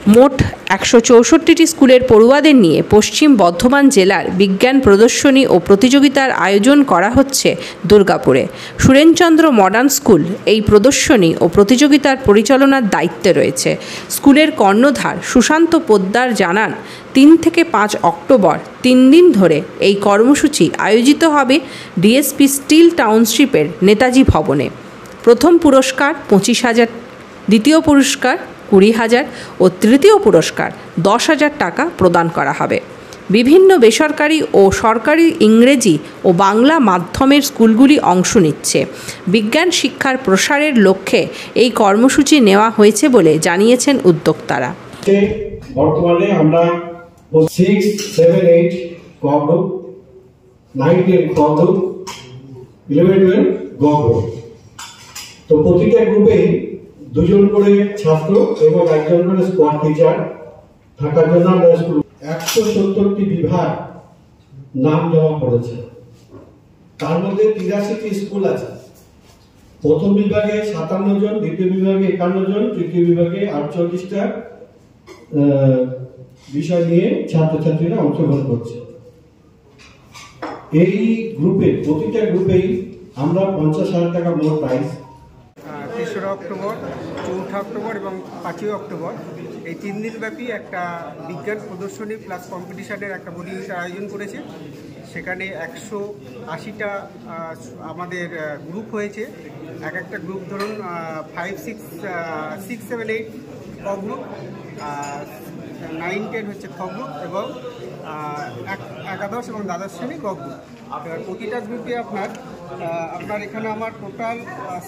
মোট 164টি স্কুলের পড়ুয়াদের নিয়ে পশ্চিম বর্ধমান জেলার বিজ্ঞান প্রদর্শনী ও প্রতিযোগিতার আয়োজন করা হচ্ছে দুর্গাপুরে। সুরেনচন্দ্র মডার্ন স্কুল এই প্রদর্শনী ও প্রতিযোগিতার পরিচালনার দায়িত্বে রয়েছে। স্কুলের কর্ণধার সুশান্ত পোদ্দার জানান, 3 থেকে 5 অক্টোবর 3 দিন ধরে এই কর্মসূচি আয়োজিত হবে ডিএসপি স্টিল টাউনশিপের নেতাজি ভবনে। প্রথম পুরস্কার 25,000, দ্বিতীয় পুরস্কার 20,000 ও তৃতীয় পুরস্কার 10,000 টাকা প্রদান করা হবে। বিভিন্ন বেসরকারি ও সরকারি ইংরেজি ও বাংলা মাধ্যমের স্কুলগুলি অংশ নিচ্ছে। বিজ্ঞান শিক্ষার প্রসারের লক্ষ্যে এই কর্মসূচি নেওয়া হয়েছে বলে জানিয়েছেন উদ্যোক্তারা। বর্তমানে আমরা 6, 7, 8 ক গ্রুপ, 9, 10 খ গ্রুপ, 11, 12 গ গ্রুপ। তো প্রতিটা গ্রুপে 2 জন করে ছাত্র এবং 1 জন করে স্কোয়াড টিচার থাকার জন্য আমরা স্কুল 170টি বিভাগ নাম জমা পড়েছে। তার মধ্যে 83টি স্কুল আছে। প্রথম বিভাগে 57 জন, দ্বিতীয় বিভাগে 51 জন, তৃতীয় বিভাগে 48টা বিষয় নিয়ে ছাত্রছাত্রীরা অংশগ্রহণ করছে। এই গ্রুপে প্রতিটা গ্রুপেই আমরা 50,000 টাকা মোট প্রাইজ। 3রা অক্টোবর, 4ঠা অক্টোবর এবং 5ই অক্টোবর এই 3 দিনব্যাপী একটা বিজ্ঞান প্রদর্শনী প্লাস কম্পিটিশনের একটা প্রতিযোগিতার আয়োজন করেছে। সেখানে 180টা আমাদের গ্রুপ হয়েছে। এক একটা গ্রুপ ধরুন 5, 6, 7, 8 ক গ্রুপ, 9, 10 হচ্ছে খ গ্রুপ এবং একাদশ এবং দ্বাদশ শ্রেণী ক গ্রুপ। এবার প্রতিটা গ্রুপে আপনার এখানে আমার টোটাল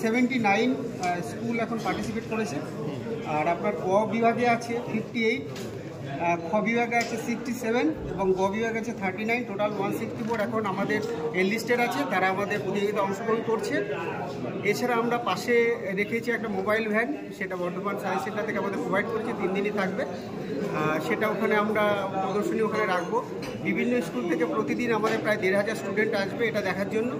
79 স্কুল এখন পার্টিসিপেট করেছে। আর আপনার ক বিভাগে আছে 58, খ বিভাগে আছে 67 এবং গ বিভাগে আছে 39, টোটাল 164 এখন আমাদের এনলিস্টেড আছে, তারা আমাদের প্রতিযোগিতা অংশগ্রহণ করছে। এছাড়া আমরা পাশে রেখেছি একটা মোবাইল ভ্যান, সেটা বর্ধমান সায়েন্স সেন্টার থেকে আমাদের প্রোভাইড করেছে, 3 দিনই থাকবে। সেটা ওখানে আমরা প্রদর্শনী ওখানে রাখবো। বিভিন্ন স্কুল থেকে প্রতিদিন আমাদের প্রায় 1,500 স্টুডেন্ট আসবে এটা দেখার জন্য।